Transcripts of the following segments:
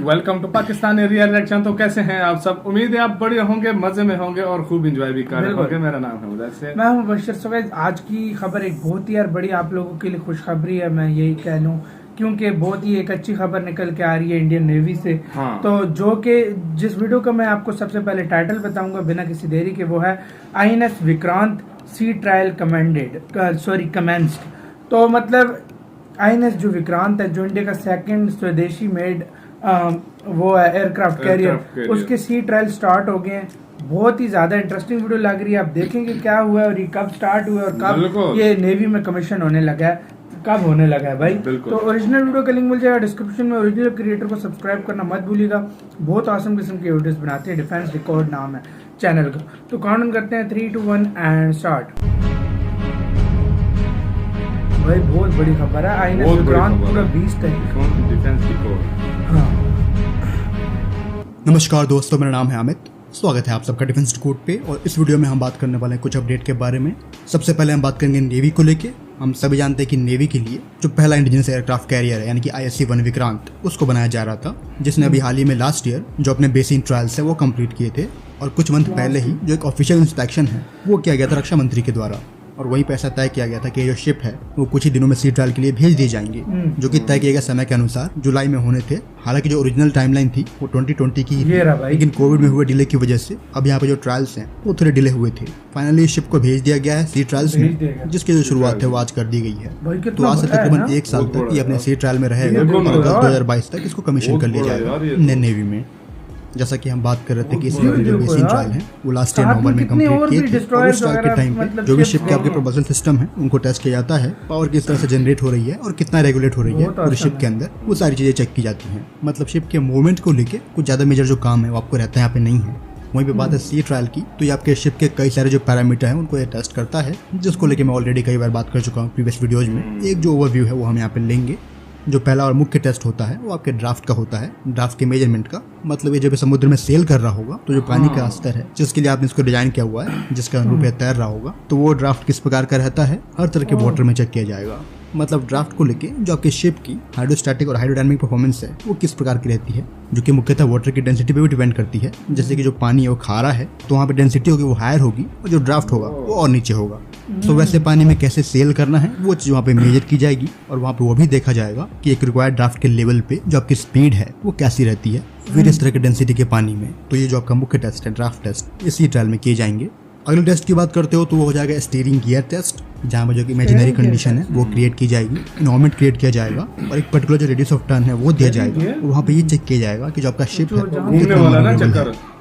Welcome to Pakistani real reaction. तो कैसे हैं आप सब? उम्मीद है आप बढ़िया होंगे, मजे में होंगे और खूब एंजॉय भी कर रहे होंगे। मेरा नाम है उदय से, मैं हूं बशर सवेद। आज की खबर एक बहुत ही यार बड़ी आप लोगों के लिए खुशखबरी है, मैं यही कह लूं, क्योंकि बहुत ही एक अच्छी खबर निकल के आ रही है इंडियन नेवी से। हाँ। तो जो कि जिस वीडियो का मैं आपको सबसे पहले टाइटल बताऊंगा बिना किसी देरी के, वो है INS विक्रांत सी ट्रायल कमेंस्ड। तो मतलब INS जो विक्रांत है, जो इंडिया का सेकंड स्वदेशी मेड वो है एयरक्राफ्ट कैरियर, उसके सी ट्रायल स्टार्ट हो गए हैं। बहुत ही ज्यादा इंटरेस्टिंग वीडियो लग रही है। आप देखेंगे क्या हुआ और ये कब स्टार्ट हुआ और कब ये नेवी में कमीशन होने लगा है, कब होने लगा है भाई। तो ओरिजिनल वीडियो का लिंक मिल जाएगा डिस्क्रिप्शन में। ओरिजिनल क्रिएटर को सब्सक्राइब करना मत भूलिएगा, बहुत आसम किस्म की वीडियोस बनाते हैं। डिफेंस रिकॉर्ड नाम है चैनल का। तो काउंट करते हैं 3, 2, 1 एंड स्टार्ट। भाई बहुत बड़ी खबर है, INS विक्रांत पूरा 20 डिफेंस रिकॉर्ड। हाँ। नमस्कार दोस्तों, मेरा नाम है अमित। स्वागत है आप सबका डिफेंस कोड पे। और इस वीडियो में हम बात करने वाले हैं कुछ अपडेट के बारे में। सबसे पहले हम बात करेंगे नेवी को लेके। हम सभी जानते हैं कि नेवी के लिए जो पहला इंडिजिनस एयरक्राफ्ट कैरियर है यानी कि ISC-1 विक्रांत, उसको बनाया जा रहा था, जिसने अभी हाल ही में लास्ट ईयर जो अपने बेसिक ट्रायल्स है वो कंप्लीट किए थे। और कुछ मंथ पहले ही जो एक ऑफिशियल इंस्पेक्शन है वो किया गया था रक्षा मंत्री के द्वारा। और वहीं पे ऐसा तय किया गया था कि जो शिप है वो कुछ ही दिनों में सी ट्रायल के लिए भेज दिए जाएंगे, जो कि तय किए गए समय के अनुसार जुलाई में होने थे। हालांकि जो ओरिजिनल टाइमलाइन थी वो 2020 की थी, लेकिन कोविड में हुए डिले की वजह से अब यहाँ पे जो ट्रायल्स हैं वो थोड़े डिले हुए थे। फाइनली शिप को भेज दिया गया है सी ट्रायल्स में, जिसकी जो शुरुआत है वो आज कर दी गई है। तो आज से तकरीबन 1 साल तक ये अपने सी ट्रायल में रहेगा और अगस्त 2022 तक इसको कमीशन कर लिया जाएगा इंडियन नेवी में। जैसा कि हम बात कर रहे थे कि इसके जो बेसिक ट्रायल है वो लास्ट ईयर नवंबर में कंप्लीट किए थे। और उस ट्रायल के टाइम पे जो भी शिप के आपके प्रोपल्शन सिस्टम है उनको टेस्ट किया जाता है, पावर किस तरह से जनरेट हो रही है और कितना रेगुलेट हो रही है पूरे शिप के अंदर, वो सारी चीजें चेक की जाती हैं। मतलब शिप के मूवमेंट को लेके कुछ ज्यादा मेजर जो काम है वो आपको रहता है यहाँ पे नहीं है। वहीं पे बात है सी ट्रायल की, तो ये आपके शिप के कई सारे जो पैरामीटर हैं उनको ये टेस्ट करता है, जिसको लेके मैं ऑलरेडी कई बार बात कर चुका हूँ प्रीवियस वीडियोज में। एक जो ओवरव्यू है वो हम यहाँ पे लेंगे। जो पहला और मुख्य टेस्ट होता है वो आपके ड्राफ्ट का होता है, ड्राफ्ट के मेजरमेंट का। मतलब ये जब समुद्र में सेल कर रहा होगा तो जो पानी का स्तर है जिसके लिए आपने इसको डिजाइन किया हुआ है, जिसका अनुरूप ये तैर रहा होगा, तो वो ड्राफ्ट किस प्रकार का रहता है हर तरह के वाटर में चेक किया जाएगा। मतलब ड्राफ्ट को लेके जो आपके शिप की हाइड्रोस्टैटिक और हाइड्रोडायनामिक परफॉर्मेंस है वो किस प्रकार की रहती है, जो कि मुख्यतः वाटर की डेंसिटी पे भी डिपेंड करती है। जैसे कि जो पानी है वो खारा है तो वहाँ पे डेंसिटी होगी वो हायर होगी और जो ड्राफ्ट होगा वो और नीचे होगा। तो वैसे पानी में कैसे सेल करना है वो चीज वहाँ पे मेजर की जाएगी और वहाँ पे वो भी देखा जाएगा कि एक रिक्वायर्ड ड्राफ्ट के लेवल पे जो आपकी स्पीड है वो कैसी रहती है वेरियस तरह के डेंसिटी के पानी में। तो ये जो आपका मुख्य टेस्ट है ड्राफ्ट टेस्ट, इसी ट्रायल में किए जाएंगे। अगले टेस्ट की बात करते हो तो वो हो जाएगा स्टीयरिंग गियर टेस्ट, जहाँ पर जो कि इमेजिनरी कंडीशन है वो क्रिएट की जाएगी, इन्वायरमेंट क्रिएट किया जाएगा और एक पर्टिकुलर जो रेडियस ऑफ टर्न है वो दिया जाएगा। और वहाँ पे ये चेक किया जाएगा कि जो आपका शिप है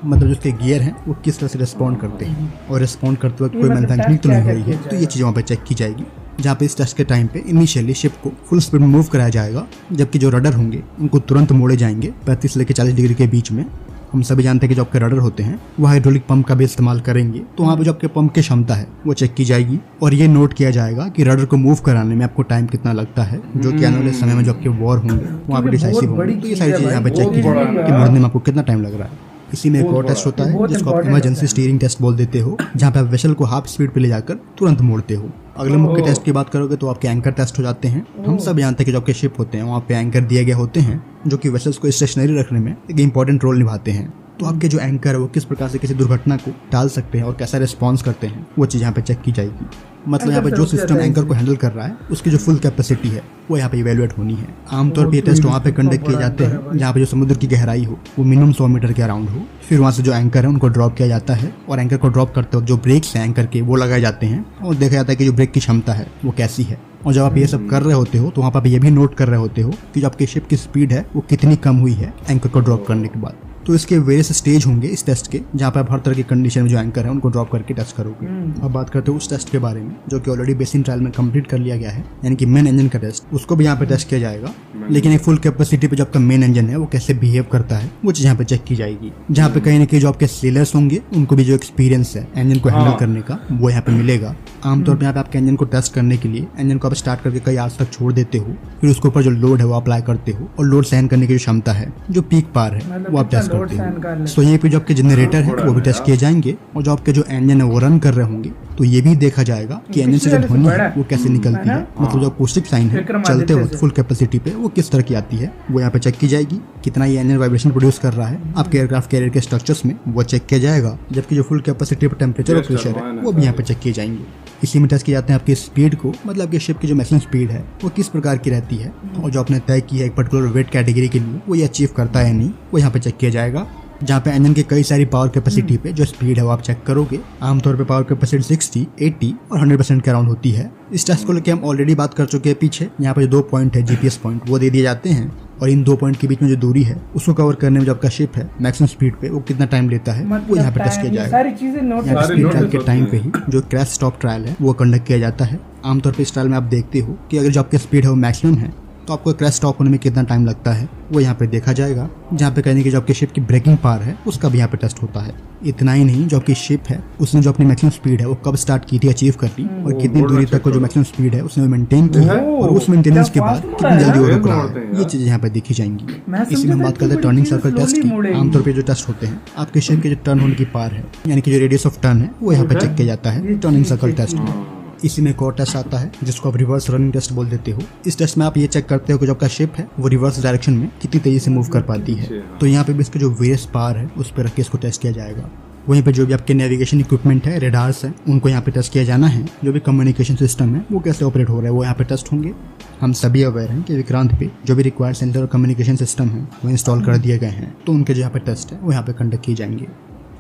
मतलब जिसके गियर हैं वो किस तरह से रिस्पॉन्ड करते हैं और रिस्पॉन्ड करते वक्त कोई मैन्युफैक्चरिंग तो नहीं हो रही है, तो ये चीज़ वहाँ पे चेक की जाएगी। जहाँ पे इस टेस्ट के टाइम पे इनिशियली शिप को फुल स्पीड में मूव कराया जाएगा, जबकि जो रडर होंगे उनको तुरंत मोड़े जाएंगे 35 लेके 40 डिग्री के बीच में। हम सभी जानते हैं कि जो आपके रडर होते हैं वो हाइड्रोलिक पंप का भी इस्तेमाल करेंगे, तो वहाँ पे जो आपके पंप की क्षमता है वो चेक की जाएगी और ये नोट किया जाएगा कि रडर को मूव कराने में आपको टाइम कितना लगता है, जो कि आने वाले समय में जो आपके वॉर होंगे वहाँ पे डिसाइसिव होंगे। तो ये सारी चीज़ें यहाँ पे चेक की जाएगी कि मोड़ने में आपको कितना टाइम लग रहा है। इसी में एक और टेस्ट होता है जिसको आप इमरजेंसी स्टीयरिंग टेस्ट बोल देते हो, जहाँ पे आप वेसल को हाफ स्पीड पे ले जाकर तुरंत मोड़ते हो। अगले मुख्य टेस्ट की बात करोगे तो आपके एंकर टेस्ट हो जाते हैं। हम सब जानते हैं कि जो आपके शिप होते हैं वहाँ पे एंकर दिए गए होते हैं, जो कि वेसल्स को स्टेशनरी रखने में एक इंपॉर्टेंट रोल निभाते हैं। तो आपके जो एंकर है वो किस प्रकार से किसी दुर्घटना को टाल सकते हैं और कैसा रिस्पॉन्स करते हैं वो चीज़ यहाँ पे चेक की जाएगी। मतलब यहाँ पे जो सिस्टम एंकर को हैंडल कर रहा है उसकी जो फुल कैपेसिटी है वो यहाँ पे इवेलुएट होनी है। आमतौर पे ये टेस्ट वहाँ पे कंडक्ट किए जाते हैं जहाँ पे जो समुद्र की गहराई हो वो मिनिमम 100 मीटर के अराउंड हो। फिर वहाँ से जो एंकर है उनको ड्रॉप किया जाता है और एंकर को ड्रॉप करते वक्त जो ब्रेक्स हैं एंकर के वो लगाए जाते हैं और देखा जाता है कि जो ब्रेक की क्षमता है वो कैसी है। और जब आप ये सब कर रहे होते हो तो वहाँ पर ये भी नोट कर रहे होते हो कि जो आपकी शिप की स्पीड है वो कितनी कम हुई है एंकर को ड्रॉप करने के बाद। तो इसके वेरियस स्टेज होंगे इस टेस्ट के, जहाँ पर आप हर तरह की कंडीशन में जो एंकर है उनको ड्रॉप करके टेस्ट करोगे। अब बात करते हो उस टेस्ट के बारे में जो कि ऑलरेडी बेसिक ट्रायल में कंप्लीट कर लिया गया है, यानी कि मेन इंजन का टेस्ट, उसको भी यहाँ पे टेस्ट किया जाएगा। लेकिन एक फुल कैपेसिटी पे जो आपका मेन इंजन है वो कैसे बिहेव करता है वो चीज यहाँ पे चेक की जाएगी। जहाँ पे कहीं ना कहीं जो आपके सेलर्स होंगे उनको भी जो एक्सपीरियंस है इंजन को हैंडल करने का वो यहाँ पे मिलेगा। आमतौर पर यहाँ पे आपके इंजन को टेस्ट करने के लिए इंजन को आप स्टार्ट करके कई आवर्स तक छोड़ देते हो, फिर उसके ऊपर जो लोड है वो अप्लाई करते हो और लोड सहन करने की जो क्षमता है जो पीक पार है वो आप टेस्ट करते हो। तो यहीं पे जो आपके जनरेटर है वो भी टेस्ट किए जाएंगे और जो आपके जो इंजन है वो रन कर रहे होंगे तो ये भी देखा जाएगा कि इंजन से जो ध्वनि है वो कैसे निकलती है, मतलब जो अकॉस्टिक साइन है चलते वक्त फुल कैपेसिटी पे वो किस तरह की आती है वो यहाँ पे चेक की जाएगी। कितना ये इंजन वाइब्रेशन प्रोड्यूस कर रहा है आपके एयरक्राफ्ट कैरियर के स्ट्रक्चर्स में वो चेक किया जाएगा, जबकि जो फुल कैपेसिटी पर टेम्परेचर और प्रेशर है वो भी यहाँ पे चेक किए जाएंगे। इसी में टेस्ट किए जाते हैं आपकी स्पीड को, मतलब आपके शिप की जो मैक्सिमम स्पीड है वो किस प्रकार की रहती है और जो आपने तय की है एक पर्टिकुलर वेट कैटेगरी के लिए वो ये अचीव करता है या नहीं वो यहाँ पे चेक किया जाएगा। जहाँ पे इंजन के कई सारी पावर कैपेसिटी पे जो स्पीड है वो आप चेक करोगे। आमतौर पे पावर कैपेसिटी 60, 80 और 100% के अराउंड होती है। इस टेस्ट को लेकर हम ऑलरेडी बात कर चुके हैं पीछे। यहाँ पे जो 2 पॉइंट है जीपीएस पॉइंट वो दे दिए जाते हैं और इन 2 पॉइंट के बीच में जो दूरी है उसको कवर करने में जो आपका शिप है मैक्सिमम स्पीड पे वो कितना टाइम लेता है वो यहाँ पे टेस्ट किया जाएगा। सारी चीजें नोट स्पीड ट्रायल के टाइम पे ही जो क्रैश स्टॉप ट्रायल है वो कंडक्ट किया जाता है। आमतौर पर इस ट्रायल में आप देखते हो कि अगर जो आपकी स्पीड है वो मैक्सिमम है तो आपको क्रैश स्टॉप होने में कितना टाइम लगता है वो यहाँ पे देखा जाएगा। जहाँ पे कहने की जो आपके शिप की ब्रेकिंग पावर है उसका भी यहाँ पे टेस्ट होता है। इतना ही नहीं, जो आपकी शिप है उसने जो अपनी मैक्सिमम स्पीड है वो कब स्टार्ट की थी अचीव करनी और कितनी दूरी तक को जो मैक्सिमम स्पीड है उसने मेंटेन की है और उस मेंटेनेंस के बाद कितनी जल्दी वो रुक रहा है, ये चीजें यहाँ पे देखी जाएंगी। इसी में हम बात करते हैं टर्निंग सर्कल टेस्ट की। आमतौर पर जो टेस्ट होते हैं आपके शिप के जो टर्न होने की पावर है यानी कि जो रेडियस ऑफ टर्न है वो यहाँ पे चेक किया जाता है टर्निंग सर्कल टेस्ट में। इसी में एक और टेस्ट आता है जिसको आप रिवर्स रनिंग टेस्ट बोल देते हो। इस टेस्ट में आप ये चेक करते हो कि जो आपका शिप है वो रिवर्स डायरेक्शन में कितनी तेजी से मूव कर पाती है। तो यहाँ पे भी इसके जो वेरियस पावर है उस पर रख के इसको टेस्ट किया जाएगा। वहीं पे जो भी आपके नेविगेशन इक्विपमेंट है, रेडार्स है, उनको यहाँ पे टेस्ट किया जाना है। जो भी कम्युनिकेशन सिस्टम है वो कैसे ऑपरेट हो रहा है वो यहाँ पे टेस्ट होंगे। हम सभी अवेयर हैं कि विक्रांत पे जो भी रिक्वायर्ड सेंसर और कम्युनिकेशन सिस्टम है वो इंस्टॉल कर दिए गए हैं, तो उनके जो यहाँ पे टेस्ट है वो यहाँ पे कंडक्ट किए जाएंगे।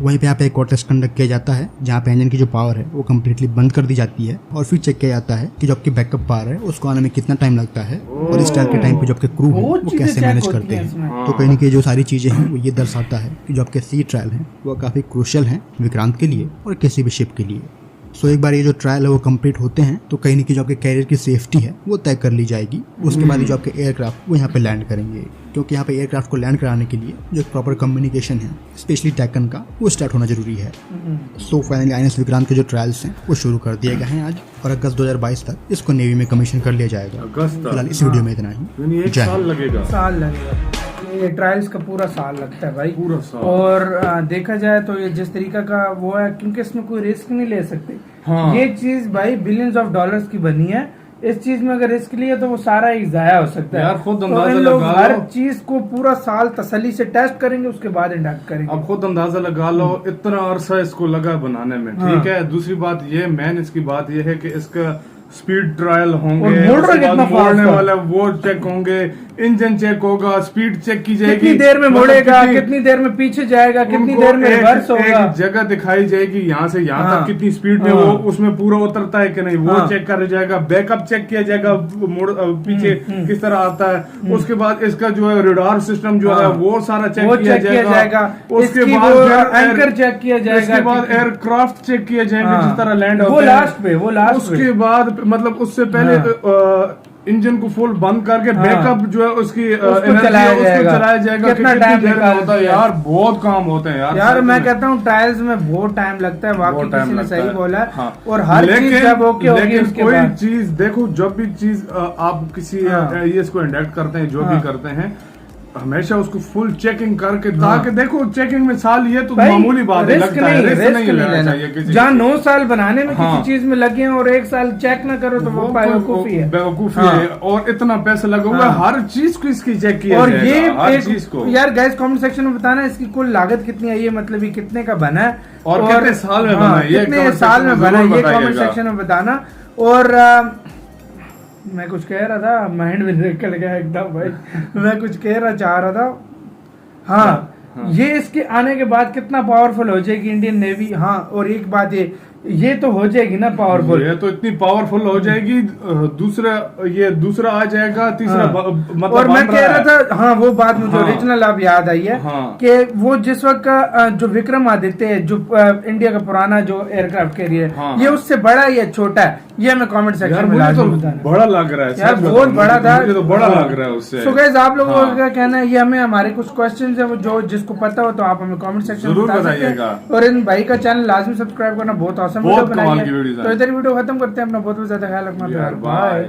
वहीं पे यहाँ पे एक और टेस्ट कंडक्ट किया जाता है जहाँ पे इंजन की जो पावर है वो कम्प्लीटली बंद कर दी जाती है और फिर चेक किया जाता है कि जो आपकी बैकअप पावर है उसको आने में कितना टाइम लगता है और इस टाइम के टाइम पे जो आपके क्रू है वो कैसे मैनेज करते हैं। तो कहीं ना कहीं जो सारी चीजें हैं वो ये दर्शाता है कि जो आपके सी ट्रायल हैं वो काफी क्रूशियल हैं विक्रांत के लिए और किसी भी शिप के लिए। सो एक बार ये जो ट्रायल है वो कंप्लीट होते हैं तो कहीं ना कहीं जो आपके कैरियर की सेफ्टी है वो तय कर ली जाएगी। उसके बाद जो आपके एयरक्राफ्ट वो यहाँ पे लैंड करेंगे, क्योंकि यहाँ पे एयरक्राफ्ट को लैंड कराने के लिए जो प्रॉपर कम्युनिकेशन है स्पेशली टैकन का वो स्टार्ट होना जरूरी है। सो फाइनली आईएनएस विक्रांत के जो ट्रायल्स हैं वो शुरू कर दिए गए हैं आज और अगस्त 2022 तक इसको नेवी में कमीशन कर लिया जाएगा। फिलहाल इस वीडियो में इतना ही। साल लगेगा ये ट्रायल्स का पूरा साल लगता है भाई, पूरा साल। और देखा जाए तो ये जिस तरीका का वो है, क्योंकि इसमें कोई रिस्क नहीं ले सकते। हाँ। ये चीज भाई बिलियंस ऑफ डॉलर्स की बनी है, इस चीज में अगर रिस्क लिया तो वो सारा ही जाया हो सकता है यार। खुद तो अंदाजा इन लोग लगा हर लो, चीज को पूरा साल तसल्ली से टेस्ट करेंगे उसके बाद इंडक्ट करेंगे। अब खुद अंदाजा लगा लो इतना अरसा इसको लगा बनाने में, हाँ। ठीक है। दूसरी बात ये मेन इसकी बात ये है कि इसका स्पीड ट्रायल होंगे, और उसके बाद कितना मोड़ने फास्ट वाला वो चेक होंगे, इंजन चेक होगा, स्पीड चेक की जाएगी, कितनी देर में मतलब मोड़ेगा, कितनी देर में पीछे जाएगा, कितनी देर में रिवर्स होगा, एक जगह दिखाई जाएगी यहाँ से यहाँ हाँ। तक कितनी स्पीड में हाँ। वो उसमें पूरा उतरता है कि नहीं वो हाँ। चेक करा जाएगा। बैकअप चेक किया जाएगा, मोड़ पीछे किस तरह आता है। उसके बाद इसका जो है रडार सिस्टम जो है वो सारा चेक किया जाएगा। उसके बाद एंकर चेक किया जाएगा, उसके बाद एयरक्राफ्ट चेक किए जाएंगे जिस तरह लैंड वो होता है लास्ट पे, वो लास्ट उसके बाद मतलब उससे पहले इंजन को फुल बंद करके बैकअप जो है उसकी एनर्जी चलाया जाएगा। कितना टाइम होता है यार, बहुत काम होते हैं यार। मैं कहता हूँ ट्रायल्स में बहुत टाइम लगता है, वाकई किसी ने सही बोला है। हाँ। और हर चीज जब ओके होगी उसके कोई बाद चीज देखो, जब भी चीज आप किसी ये इसको इंडक्ट करते हैं, जो भी करते हैं, हमेशा उसको फुल चेकिंग करके, ताकि देखो चेकिंग में साल ये तो मामूली बात है, लगता है रिस्क नहीं लेना चाहिए किसी। जहाँ 9 साल बनाने में किसी चीज में लगे हैं और 1 साल चेक ना करो तो वो बेवकूफी है, बेवकूफी है। और इतना पैसा लगा हुआ है, हर चीज को इसकी चेक किया और जाएगा, ये हर चीज को। यार गाइस कमेंट सेक्शन में बताना इसकी कुल लागत कितनी आई है, मतलब ये कितने का बना है और कितने साल में बना है, कितने साल में बना है, ये कमेंट सेक्शन में बताना। और मैं कुछ कह रहा था, माइंड में निकल गया एकदम भाई। मैं कुछ चाह रहा था। हाँ, ये इसके आने के बाद कितना पावरफुल हो जाएगी इंडियन नेवी। हाँ, और एक बात ये तो हो जाएगी ना पावरफुल, ये तो इतनी पावरफुल हो जाएगी। दूसरा आ जाएगा, तीसरा मतलब। और मैं कह रहा था, हाँ वो बात मुझे ओरिजिनल अब याद आई है कि वो जिस वक्त का जो विक्रमादित्य जो इंडिया का पुराना जो एयरक्राफ्ट कैरियर, ये उससे बड़ा या छोटा है, ये मैं कमेंट सेक्शन में लाजमी बताना। बड़ा लग रहा है यार, बहुत बड़ा था, मुझे तो बड़ा लग रहा है उससे। सो गाइस आप लोगों का क्या कहना है, ये हमें हमारे कुछ क्वेश्चंस है वो जो जिसको पता हो तो आप हमें कमेंट सेक्शन में बताइएगा। और इन भाई का चैनल लाजमी सब्सक्राइब करना, बहुत ऑसम वीडियो बनाई है। तो इधर वीडियो खत्म करते हैं, अपना बहुत ज्यादा ख्याल रखना, बाय।